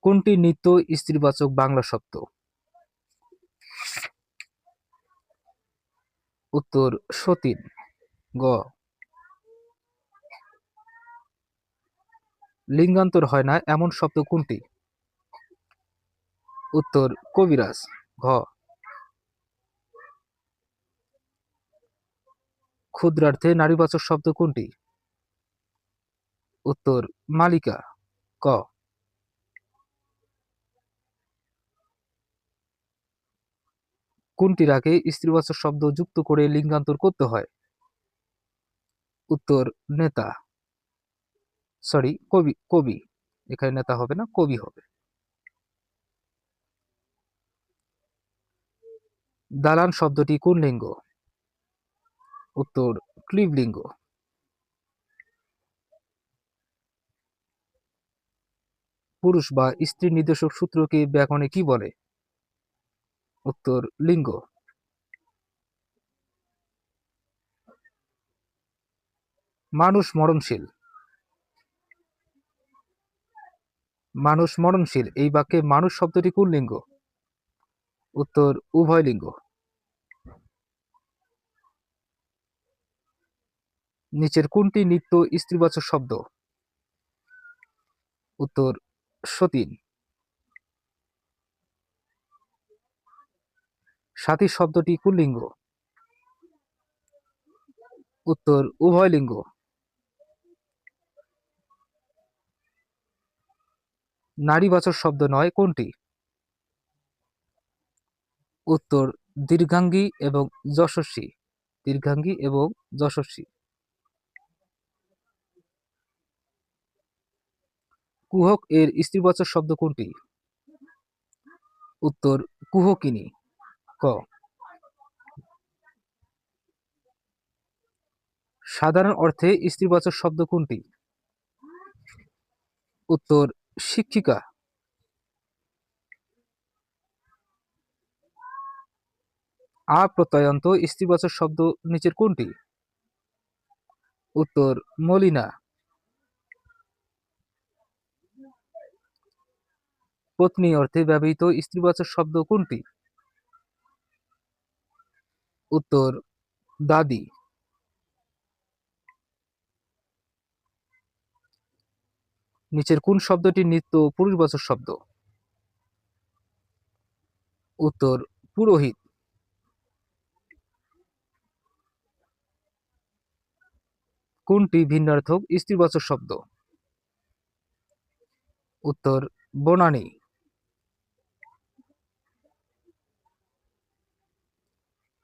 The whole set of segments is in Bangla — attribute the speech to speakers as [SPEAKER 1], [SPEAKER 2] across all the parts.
[SPEAKER 1] কোনটি নিত্য স্ত্রীবাচক বাংলা শব্দ? উত্তর সতীন। গ। লিঙ্গান্তর হয় না এমন শব্দ কোনটি? উত্তর কবিরাজ। ঘ। ক্ষুদ্রার্থে নারীবাচক শব্দ কোনটি? উত্তর মালিকা। ক। কোনটির আগে স্ত্রীবাচক শব্দ যুক্ত করে লিঙ্গান্তর করতে হয়? উত্তর নেতা। সরি, কবি। কবি। এখানে নেতা হবে না, কবি হবে। দালান শব্দটি কোন লিঙ্গ? উত্তর ক্লীবলিঙ্গ। পুরুষ বা স্ত্রী নির্দেশক সূত্রকে ব্যাকরণে কি বলে? উত্তর লিঙ্গ। মানুষ মরণশীল। মানুষ মরণশীল এই বাক্যে মানুষ শব্দটি কোন লিঙ্গ? উত্তর উভয় লিঙ্গ। নিচের কোনটি নিত্য স্ত্রীবাচক শব্দ? উত্তর সতীন। সাথী শব্দটি কোন লিঙ্গ? উত্তর উভয় লিঙ্গ। নারীবাচক শব্দ নয় কোনটি? উত্তর দীর্ঘাঙ্গী এবং যশস্বী। দীর্ঘাঙ্গী এবং যশস্বী। কুহক এর স্ত্রীবাচক শব্দ কোনটি? উত্তর কুহকিনী। ক। সাধারণ অর্থে স্ত্রীবাচক শব্দ কোনটি? উত্তর শিক্ষিকা। আপ্রত্যয়ন্ত স্ত্রীবাচক শব্দ নিচের কোনটি? উত্তর মলিনা। পত্নী অর্থে ব্যবহৃত স্ত্রীবাচক শব্দ কোনটি? উত্তর দাদি। নিচের কোন শব্দটি নিত্য পুরুষবাচক শব্দ? উত্তর পুরোহিত। কোনটি ভিন্নার্থক স্ত্রীবাচক শব্দ? উত্তর বনানী।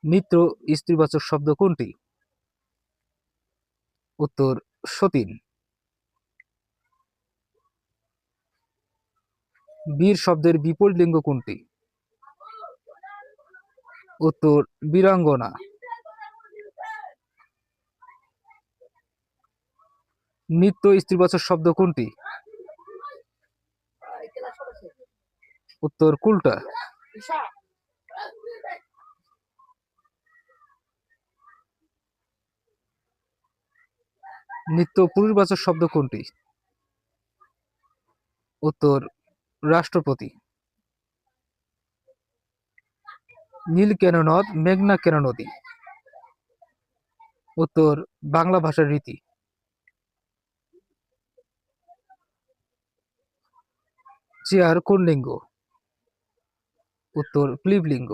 [SPEAKER 1] নিত্য স্ত্রীবাচক শব্দ কোনটি? উত্তর সতীন। বীর শব্দের বিপরীত লিঙ্গ কোনটি? উত্তর বীরাঙ্গনা। নিত্য স্ত্রীবাচক শব্দ কোনটি? উত্তর কুলটা। নিত্য পুরুষবাচক শব্দ কোনটি? উত্তর রাষ্ট্রপতি। নীল কেন নদ, মেঘনা কেন নদী? উত্তর বাংলা ভাষার রীতি। চেয়ার কোন লিঙ্গ? উত্তর ক্লীবলিঙ্গ।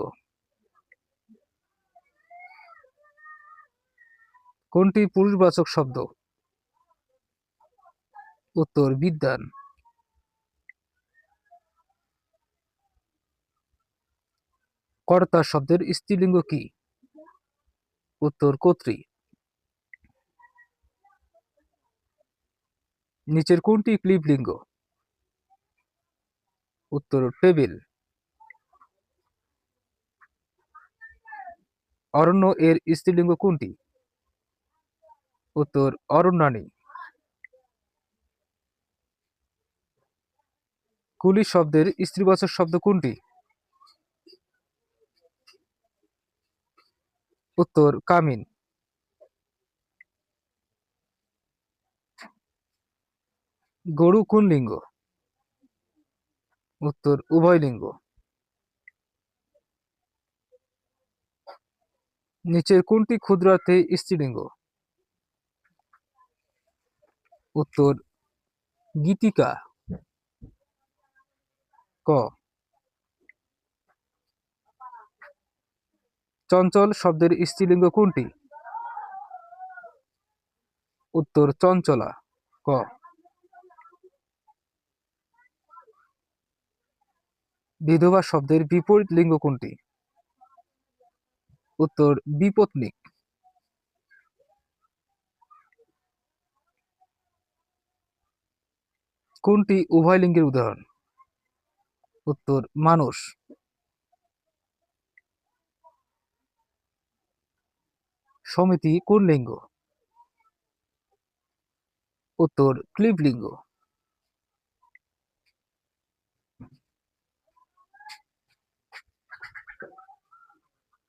[SPEAKER 1] কোনটি পুরুষবাচক শব্দ? উত্তর বিদ্বান। কর্তা শব্দের স্ত্রীলিঙ্গ কি? উত্তর কর্ত্রী। নিচের কোনটি ক্লীবলিঙ্গ? উত্তর টেবিল। অরণ্য এর স্ত্রীলিঙ্গ কোনটি? উত্তর অরণ্যানী। কুলি শব্দের স্ত্রীবাচক শব্দ কোনটি? উত্তর কামিন। গরু কোন লিঙ্গ? উত্তর উভয় লিঙ্গ। নিচের কোনটি ক্ষুদ্রার্থে স্ত্রীলিঙ্গ? উত্তর গীতিকা। ক। চঞ্চল শব্দের স্ত্রীলিঙ্গ কোনটি? উত্তর চঞ্চলা। ক। বিধবা শব্দের বিপরীত লিঙ্গ কোনটি? উত্তর বিপত্নিক। কোনটি উভয় লিঙ্গের উদাহরণ? উত্তর মানুষ। সমিতি কোন লিঙ্গ? উত্তর ক্লীবলিঙ্গ।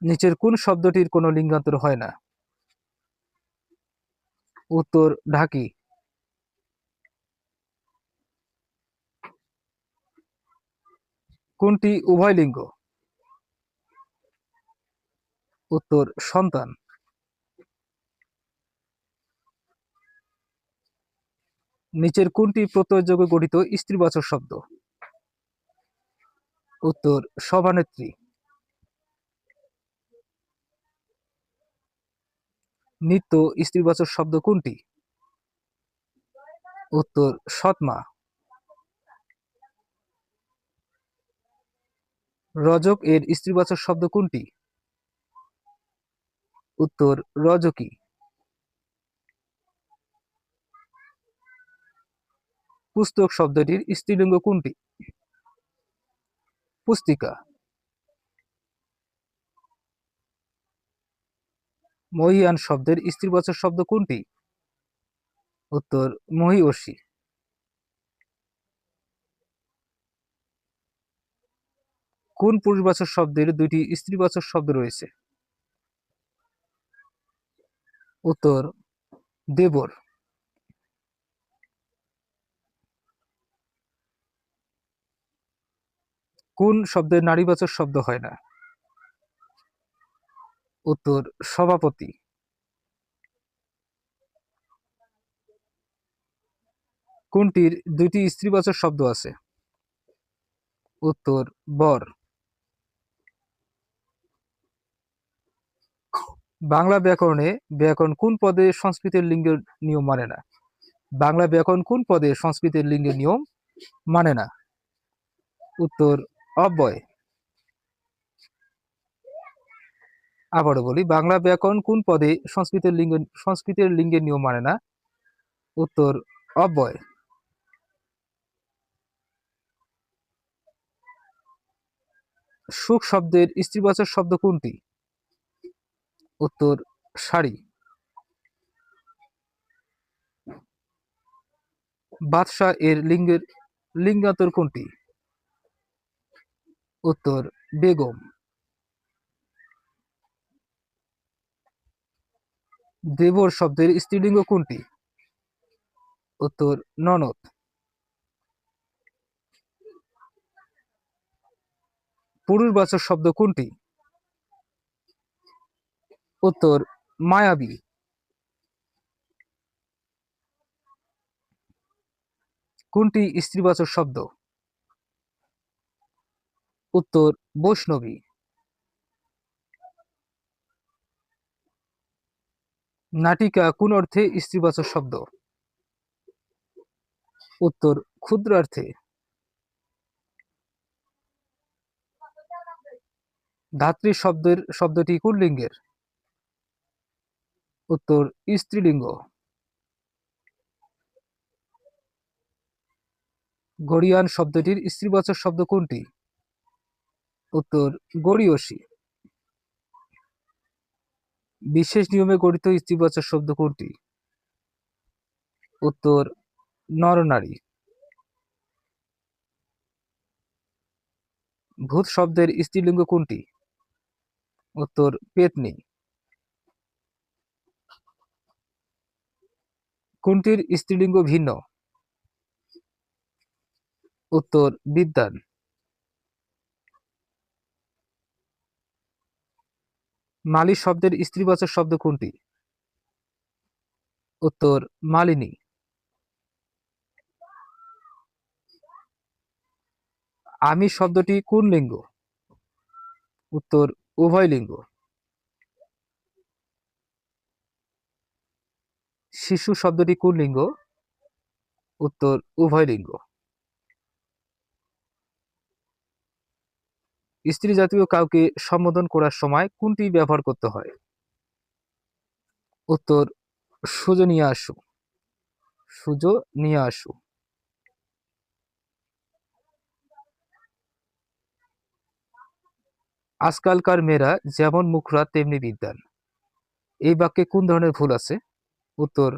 [SPEAKER 1] নিচের কোন শব্দটির কোনো লিঙ্গান্তর হয় না? উত্তর ঢাকি। কোনটি উভয় লিঙ্গ? উত্তর সন্তান। নিচের কোনটি প্রত্যয়যোগে গঠিত স্ত্রীবাচক শব্দ? উত্তর সভানেত্রী। নিত্য স্ত্রীবাচক শব্দ কোনটি? উত্তর সৎমা। রজক এর স্ত্রীবাচক শব্দ কোনটি? উত্তর রজকী। পুস্তক শব্দটির স্ত্রীলিঙ্গ কোনটি? পুস্তিকা। মহীয়ান শব্দের স্ত্রীবাচক শব্দ কোনটি? উত্তর মহীয়সী। কোন পুরুষবাচক শব্দের দুইটি স্ত্রীবাচক শব্দ রয়েছে? উত্তর দেবর। কোন শব্দের নারীবাচক শব্দ হয় না? উত্তর সভাপতি। কোনটির দুইটি স্ত্রীবাচক শব্দ আছে? উত্তর বর। বাংলা ব্যাকরণে ব্যাকরণ কোন পদে সংস্কৃতের লিঙ্গের নিয়ম মানে না? বাংলা ব্যাকরণ কোন পদে সংস্কৃতের লিঙ্গের নিয়ম মানে না? উত্তর অব্যয়। আবারও বলি, বাংলা ব্যাকরণ কোন পদে সংস্কৃতের লিঙ্গের নিয়ম মানে না? উত্তর অব্যয়। সুখ শব্দের স্ত্রীবাচক শব্দ কোনটি? উত্তর শাড়ি। বাদশা এর লিঙ্গান্তর কোনটি? উত্তর বেগম। দেবর শব্দের স্ত্রীলিঙ্গ কোনটি? উত্তর ননদ। পুরুষবাচক শব্দ কোনটি? উত্তর মায়াবী। কোনটি স্ত্রীবাচক শব্দ? উত্তর বৈষ্ণবী। নাটিকা কোন অর্থে স্ত্রীবাচক শব্দ? উত্তর ক্ষুদ্রার্থে। ধাত্রী শব্দটি কোন লিঙ্গের? উত্তর স্ত্রীলিঙ্গ। গড়িয়ান শব্দটির স্ত্রীবাচক শব্দ কোনটি? উত্তর গড়িয়সী। বিশেষ নিয়মে গঠিত স্ত্রীবাচক শব্দ কোনটি? উত্তর নরনারী। ভূত শব্দের স্ত্রীলিঙ্গ কোনটি? উত্তর পেতনী। কোনটির স্ত্রীলিঙ্গ ভিন্ন? উত্তর বিদ্বান। মালি শব্দের স্ত্রীবাচক শব্দ কোনটি? উত্তর মালিনী। আমি শব্দটি কোন লিঙ্গ? উত্তর উভয় লিঙ্গ। শিশু শব্দটি কোন লিঙ্গ? উত্তর উভয় লিঙ্গ। স্ত্রী জাতীয় কাউকে সম্বোধন করার সময় কোনটি ব্যবহার করতে হয়? উত্তর সুজো নিয়ে আসু। সুজো নিয়ে আসু। আজকালকার মেয়েরা যেমন মুখরা তেমনি বিদ্বান, এই বাক্যে কোন ধরনের ভুল আছে? উত্তর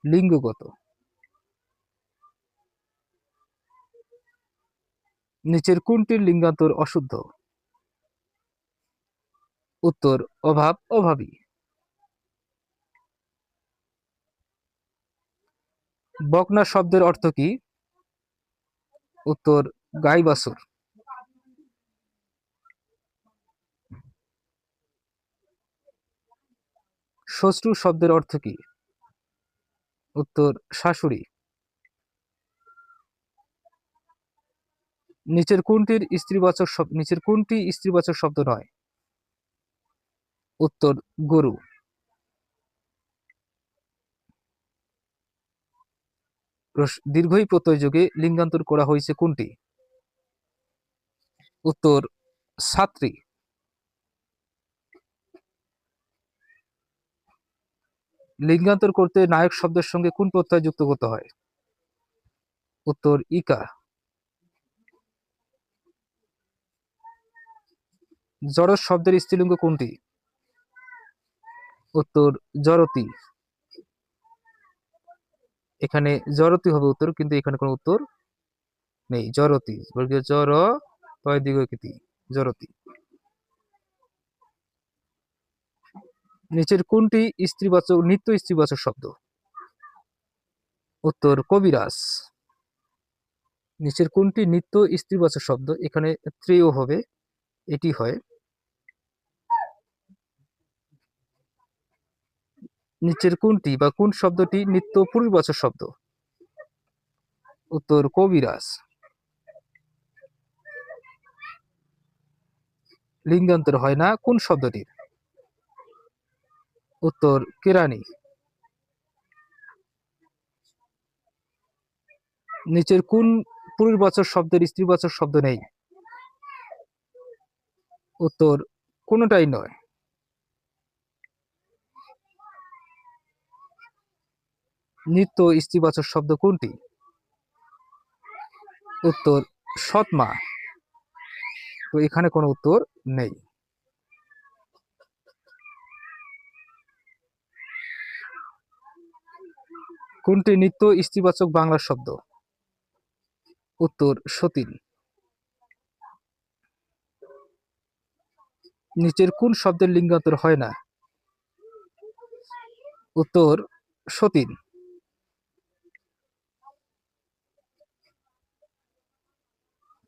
[SPEAKER 1] লিঙ্গগত। নিচের কোনটির লিঙ্গান্তর অশুদ্ধ? উত্তর অভাব অভাবী। বকনা শব্দের অর্থ কি? উত্তর গাই বাছুর। শ্বশ্রু শব্দের অর্থ কি? উত্তর শাশুড়ি। নিচের কোনটি স্ত্রীবাচক শব্দ নয়? উত্তর গরু। দীর্ঘই প্রত্যয় যোগে লিঙ্গান্তর করা হয়েছে কোনটি? উত্তর ছাত্রী। লিঙ্গান্তর করতে নায়ক শব্দের সঙ্গে কোন প্রত্যয় যুক্ত করতে হয়? উত্তর ইকা। জড়স শব্দের স্ত্রীলিঙ্গ কোনটি? উত্তর জড়তি। এখানে জড়তি হবে উত্তর, কিন্তু এখানে কোনো উত্তর নেই। জড়তি, বর্গীয় জড় তয় দীর্ঘকৃতি, জড়তি। নিচের কোনটি নিত্য স্ত্রীবাচক শব্দ? উত্তর কবিরাজ। নিচের কোনটি নিত্য স্ত্রীবাচক শব্দ? এখানে ত্রেয় হবে, এটি হয়। নিচের কোনটি বা কোন শব্দটি নিত্য পুরুষবাচক শব্দ? উত্তর কবিরাজ। লিঙ্গান্তর হয় না কোন শব্দটির? উত্তর কেরানি। নিচের কোন পুরুষবাচক শব্দের স্ত্রীবাচক শব্দ নেই? উত্তর কোনটাই নয়। নিত্য স্ত্রীবাচক শব্দ কোনটি? উত্তর সৎমা। তো এখানে কোনো উত্তর নেই। কোনটি নিত্য স্ত্রীবাচক বাংলা শব্দ? উত্তর সতীন। নিচের কোন শব্দের লিঙ্গান্তর হয় না? উত্তর সতীন।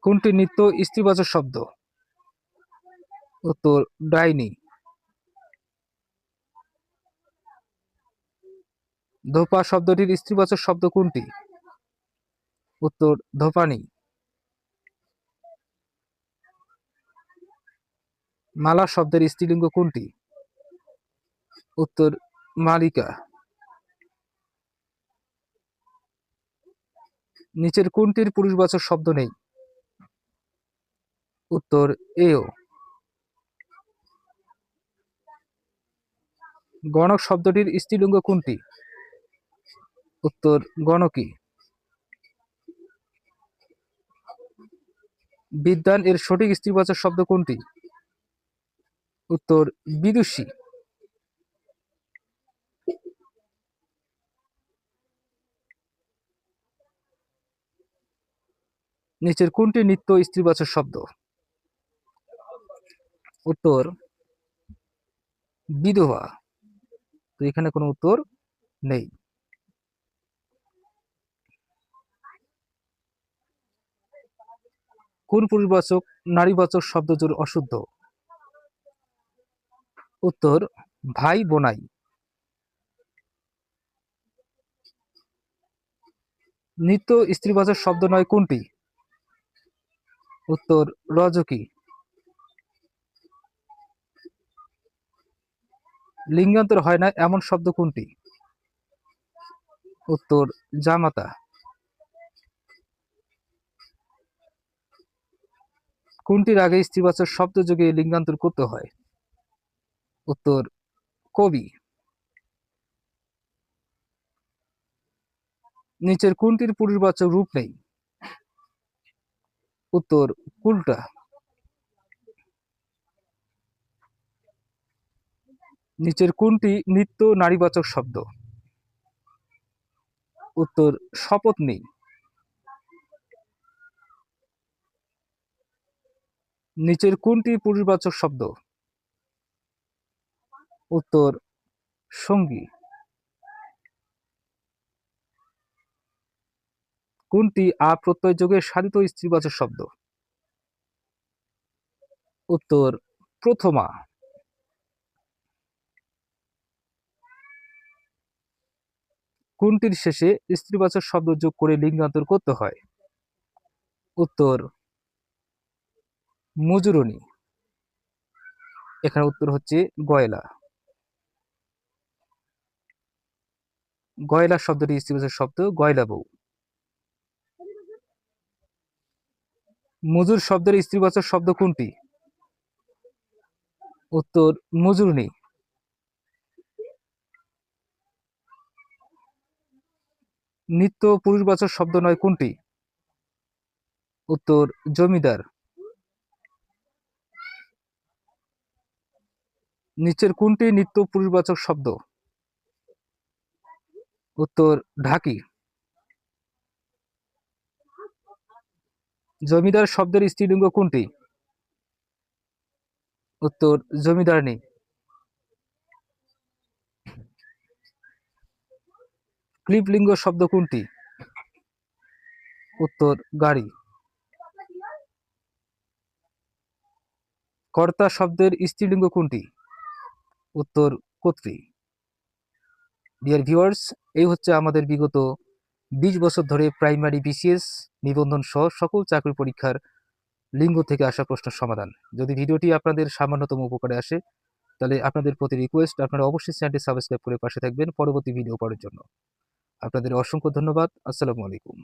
[SPEAKER 1] কোনটি নিত্য স্ত্রীবাচক শব্দ? উত্তর ডাইনি। ধোপা শব্দটির স্ত্রীবাচক শব্দ কোনটি? উত্তর ধোপানি। মালা শব্দের স্ত্রীলিঙ্গ কোনটি? উত্তর মালিকা। নিচের কোনটির পুরুষবাচক শব্দ নেই? উত্তর এও। গণক শব্দটির স্ত্রীলিঙ্গ কোনটি? উত্তর গণকী। বিদ্বান এর সঠিক স্ত্রীবাচক শব্দ কোনটি? উত্তর বিদুষী। নিচের কোনটি নিত্য স্ত্রীবাচক শব্দ? উত্তর বিধবা। তো এখানে কোনো উত্তর নেই। কোন পুরুষবাচক নারীবাচক শব্দ জোড় অশুদ্ধ? উত্তর ভাই বোনাই। নিত্য স্ত্রীবাচক শব্দ নয় কোনটি? উত্তর রজকি। লিঙ্গান্তর হয় না এমন শব্দ কোনটি? উত্তর জামাতা। কোনটির আগে স্ত্রীবাচক শব্দ যোগে লিঙ্গান্তর করতে হয়? উত্তর কবি। নিচের কোনটির পুরুষবাচক রূপ নেই? উত্তর কুলটা। নিচের কোনটি নিত্য নারীবাচক শব্দ? উত্তর শপথ নেই। নিচের কোনটি পুরুষবাচক শব্দ? উত্তর সঙ্গী। কোনটি আ প্রত্যয় যোগে সাধিত স্ত্রীবাচক শব্দ? উত্তর প্রথমা। কোনটির শেষে স্ত্রীবাচক শব্দ যোগ করে লিঙ্গান্তর করতে হয়? উত্তর মজুরনী। এখানে উত্তর হচ্ছে গয়লা। গয়লা শব্দটি স্ত্রীবাচক শব্দ, গয়লা বউ। মজুর শব্দের স্ত্রীবাচক শব্দ কোনটি? উত্তর মজুরনী। নিত্য পুরুষবাচক শব্দ নয় কোনটি? উত্তর জমিদার। নিচের কোনটি নিত্য পুরুষবাচক শব্দ? উত্তর ঢাকি। জমিদার শব্দের স্ত্রীলিঙ্গ কোনটি? উত্তর জমিদারনী। ক্লিবলিঙ্গ শব্দ কোনটি? উত্তর গাড়ি। কর্তা শব্দের স্ত্রীলিঙ্গ কোনটি? উত্তর কর্ত্রী। ডিয়ার ভিউয়ার্স, এই হচ্ছে আমাদের বিগত 20 বছর ধরে প্রাইমারি বিসিএস নিবন্ধন সহ সকল চাকরি পরীক্ষার লিঙ্গ থেকে আসা প্রশ্নের সমাধান। যদি ভিডিওটি আপনাদের সামান্যতম উপকারে আসে তাহলে আপনাদের প্রতি রিকোয়েস্ট, আপনারা অবশ্যই চ্যানেলটি সাবস্ক্রাইব করে পাশে থাকবেন পরবর্তী ভিডিও পাওয়ার জন্য। আপনাদের অসংখ্য ধন্যবাদ। আসসালামু আলাইকুম।